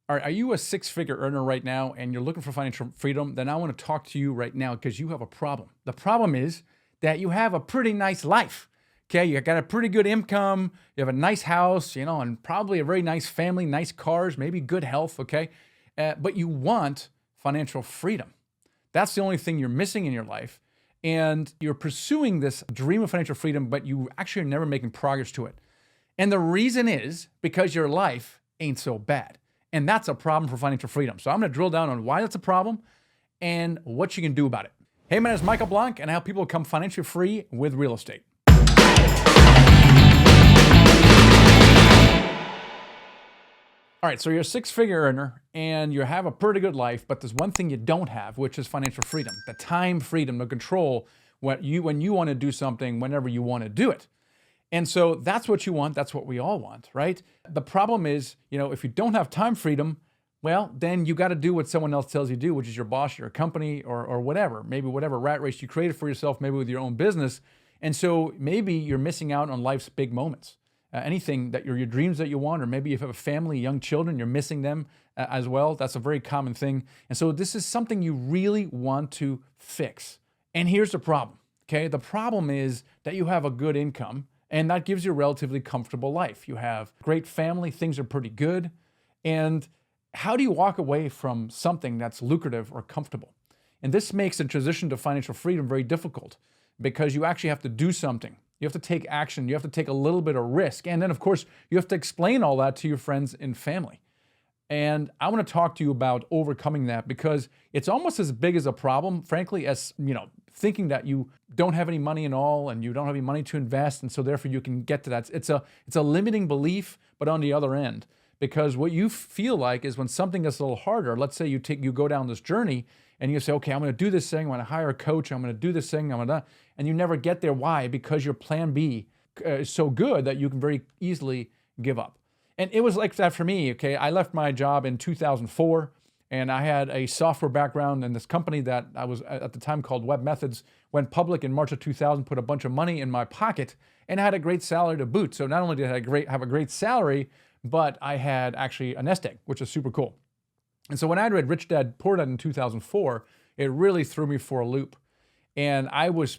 All right, are you a six-figure earner right now and you're looking for financial freedom? Then I want to talk to you right now because you have a problem. The problem is that you have a pretty nice life. Okay, you got a pretty good income, you have a nice house, and probably a very nice family, nice cars, maybe good health, okay? But you want financial freedom. That's the only thing you're missing in your life. And you're pursuing this dream of financial freedom, but you actually are never making progress to it. And the reason is because your life ain't so bad. And that's a problem for financial freedom. So I'm going to drill down on why that's a problem and what you can do about it. Hey, my name is Michael Blanc, and I help people become financially free with real estate. All right, so you're a six-figure earner and you have a pretty good life, but there's one thing you don't have, which is financial freedom, the time freedom to control when you want to do something whenever you want to do it. And so that's what you want. That's what we all want, right? The problem is, if you don't have time freedom, well, then you got to do what someone else tells you to do, which is your boss, your company, or whatever. Maybe whatever rat race you created for yourself, maybe with your own business. And so maybe you're missing out on life's big moments. Anything that your dreams that you want, or maybe if you have a family, young children, you're missing them as well. That's a very common thing. And so this is something you really want to fix. And here's the problem, okay? The problem is that you have a good income, and that gives you a relatively comfortable life. You have great family, things are pretty good. And how do you walk away from something that's lucrative or comfortable? And this makes the transition to financial freedom very difficult because you actually have to do something. You have to take action. You have to take a little bit of risk. And then, of course, you have to explain all that to your friends and family. And I want to talk to you about overcoming that because it's almost as big as a problem, frankly, as, thinking that you don't have any money at all and you don't have any money to invest. And so therefore you can get to that. It's a limiting belief, but on the other end, because what you feel like is when something gets a little harder, let's say you go down this journey and you say, okay, I'm going to do this thing. I'm going to hire a coach. I'm going to do this thing. And you never get there. Why? Because your plan B is so good that you can very easily give up. And it was like that for me, okay? I left my job in 2004, and I had a software background, and this company that I was at the time called Web Methods went public in March of 2000, put a bunch of money in my pocket, and I had a great salary to boot. So not only did I have a great salary, but I had actually a nest egg, which is super cool. And so when I read Rich Dad, Poor Dad in 2004, it really threw me for a loop. And I was,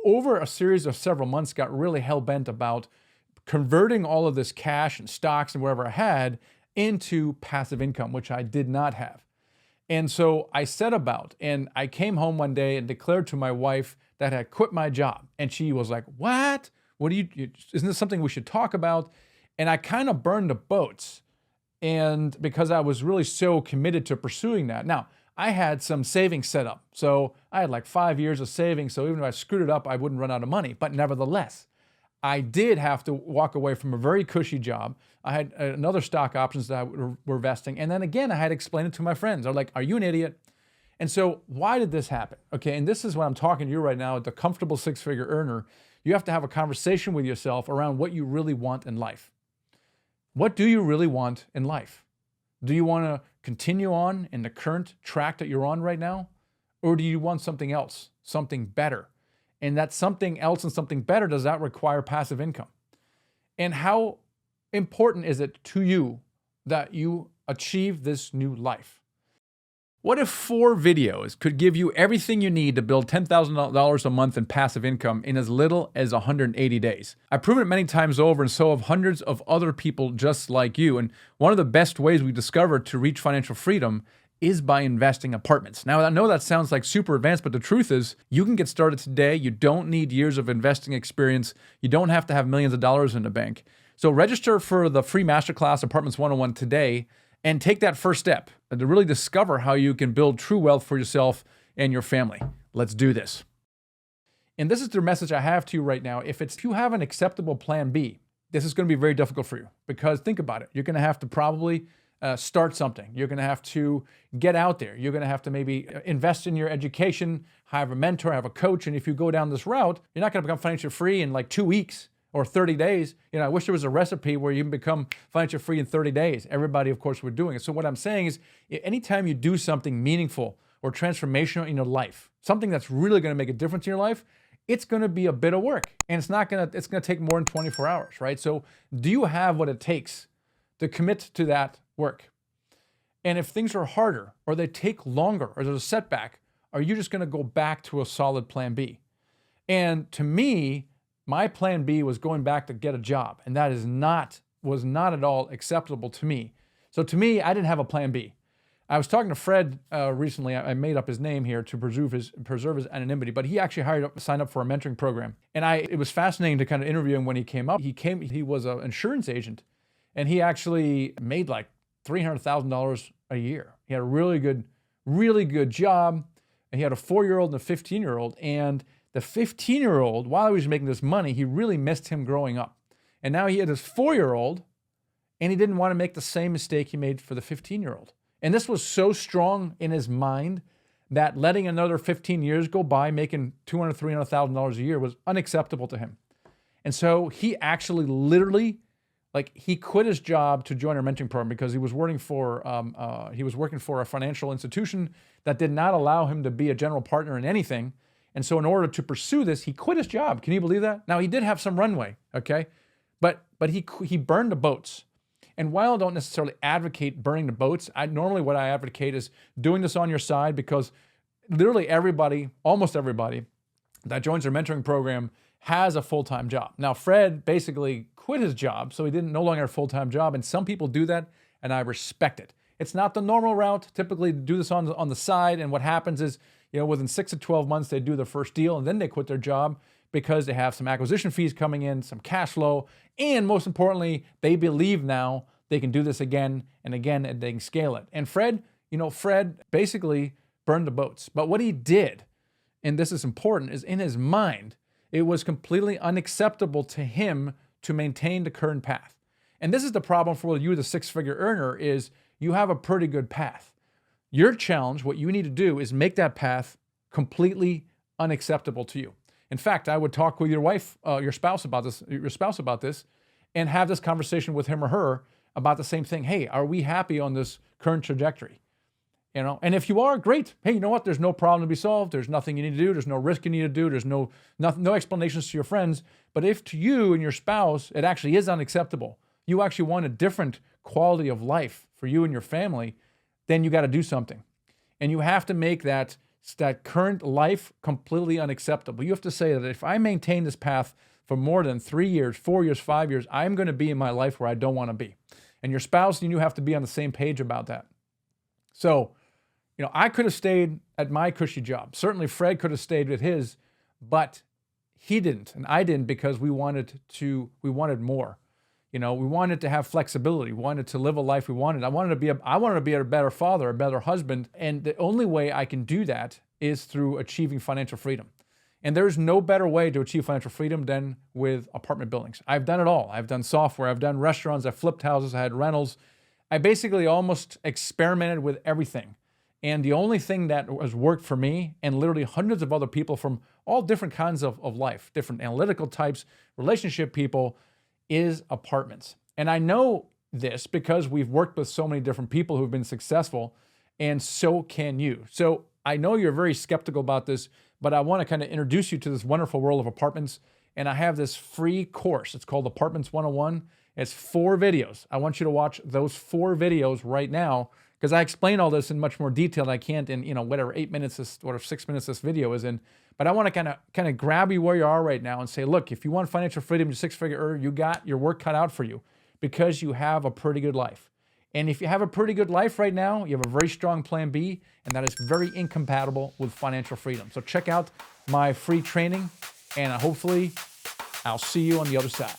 over a series of several months, got really hell-bent about converting all of this cash and stocks and whatever I had into passive income, which I did not have. And so I set about, and I came home one day and declared to my wife that I had quit my job. And she was like, what? Isn't this something we should talk about? And I kind of burned the boats. And because I was really so committed to pursuing that. Now, I had some savings set up. So I had like 5 years of savings. So even if I screwed it up, I wouldn't run out of money. But nevertheless, I did have to walk away from a very cushy job. I had another stock options that were vesting. And then again, I had to explain it to my friends. They're like, are you an idiot? And so why did this happen? Okay, and this is what I'm talking to you right now, the comfortable six-figure earner. You have to have a conversation with yourself around what you really want in life. What do you really want in life? Do you want to continue on in the current track that you're on right now? Or do you want something else, something better? And that something else and something better, does that require passive income? And how important is it to you that you achieve this new life? What if 4 videos could give you everything you need to build $10,000 a month in passive income in as little as 180 days? I've proven it many times over, and so have hundreds of other people just like you. And one of the best ways we discovered to reach financial freedom is by investing apartments. Now, I know that sounds like super advanced, but the truth is you can get started today. You don't need years of investing experience. You don't have to have millions of dollars in the bank. So register for the free Masterclass Apartments 101 today and take that first step to really discover how you can build true wealth for yourself and your family. Let's do this. And this is the message I have to you right now. If you have an acceptable plan B, this is going to be very difficult for you because think about it. You're going to have to probably start something. You're going to have to get out there. You're going to have to maybe invest in your education, have a mentor, have a coach. And if you go down this route, you're not going to become financially free in like 2 weeks or 30 days. I wish there was a recipe where you can become financially free in 30 days. Everybody, of course, we're doing it. So what I'm saying is anytime you do something meaningful or transformational in your life, something that's really going to make a difference in your life, it's going to be a bit of work, and it's going to take more than 24 hours, right? So do you have what it takes to commit to that work? And if things are harder or they take longer or there's a setback, are you just going to go back to a solid plan B? And to me, my plan B was going back to get a job. And that was not at all acceptable to me. So to me, I didn't have a plan B. I was talking to Fred recently. I made up his name here to preserve his anonymity, but he actually signed up for a mentoring program. And it was fascinating to kind of interview him when he came up. He was an insurance agent, and he actually made like $300,000 a year. He had a really good job. And he had a 4-year-old and a 15-year-old. And the 15-year-old, while he was making this money, he really missed him growing up. And now he had his 4-year-old, and he didn't want to make the same mistake he made for the 15-year-old. And this was so strong in his mind that letting another 15 years go by making $200,000, $300,000 a year was unacceptable to him. And so he actually literally, he quit his job to join our mentoring program because he was working for a financial institution that did not allow him to be a general partner in anything. And so in order to pursue this, he quit his job. Can you believe that? Now, he did have some runway, okay? But he burned the boats. And while I don't necessarily advocate burning the boats, normally what I advocate is doing this on your side, because literally almost everybody that joins our mentoring program has a full-time job. Now, Fred basically quit his job, so he no longer had a full-time job, and some people do that, and I respect it. It's not the normal route. Typically, do this on the side, and what happens is, within 6 to 12 months, they do their first deal, and then they quit their job because they have some acquisition fees coming in, some cash flow, and most importantly, they believe now they can do this again and again, and they can scale it. And Fred basically burned the boats. But what he did, and this is important, is in his mind, it was completely unacceptable to him to maintain the current path. And this is the problem for you, the six-figure earner, is you have a pretty good path. Your challenge, what you need to do, is make that path completely unacceptable to you. In fact, I would talk with your spouse about this, and have this conversation with him or her about the same thing. Hey, are we happy on this current trajectory? And if you are, great. Hey, you know what? There's no problem to be solved. There's nothing you need to do. There's no risk you need to do. There's no explanations to your friends. But if to you and your spouse, it actually is unacceptable, you actually want a different quality of life for you and your family, then you got to do something. And you have to make that current life completely unacceptable. You have to say that if I maintain this path for more than 3 years, 4 years, 5 years, I'm going to be in my life where I don't want to be. And your spouse and you have to be on the same page about that. So, I could have stayed at my cushy job. Certainly Fred could have stayed with his, but he didn't, and I didn't, because we wanted more. We wanted to have flexibility. We wanted to live a life we wanted. I wanted to be a better father, a better husband, and the only way I can do that is through achieving financial freedom. And there's no better way to achieve financial freedom than with apartment buildings. I've done it all. I've done software, I've done restaurants, I've flipped houses, I had rentals. I basically almost experimented with everything. And the only thing that has worked for me, and literally hundreds of other people from all different kinds of life, different analytical types, relationship people, is apartments. And I know this because we've worked with so many different people who've been successful, and so can you. So I know you're very skeptical about this, but I want to kind of introduce you to this wonderful world of apartments. And I have this free course. It's called Apartments 101. It's 4 videos. I want you to watch those 4 videos right now, because I explain all this in much more detail than I can in, whatever 8 minutes or 6 minutes this video is in. But I want to kind of grab you where you are right now and say, look, if you want financial freedom, you're six-figure earner, you got your work cut out for you, because you have a pretty good life. And if you have a pretty good life right now, you have a very strong plan B, and that is very incompatible with financial freedom. So check out my free training, and hopefully I'll see you on the other side.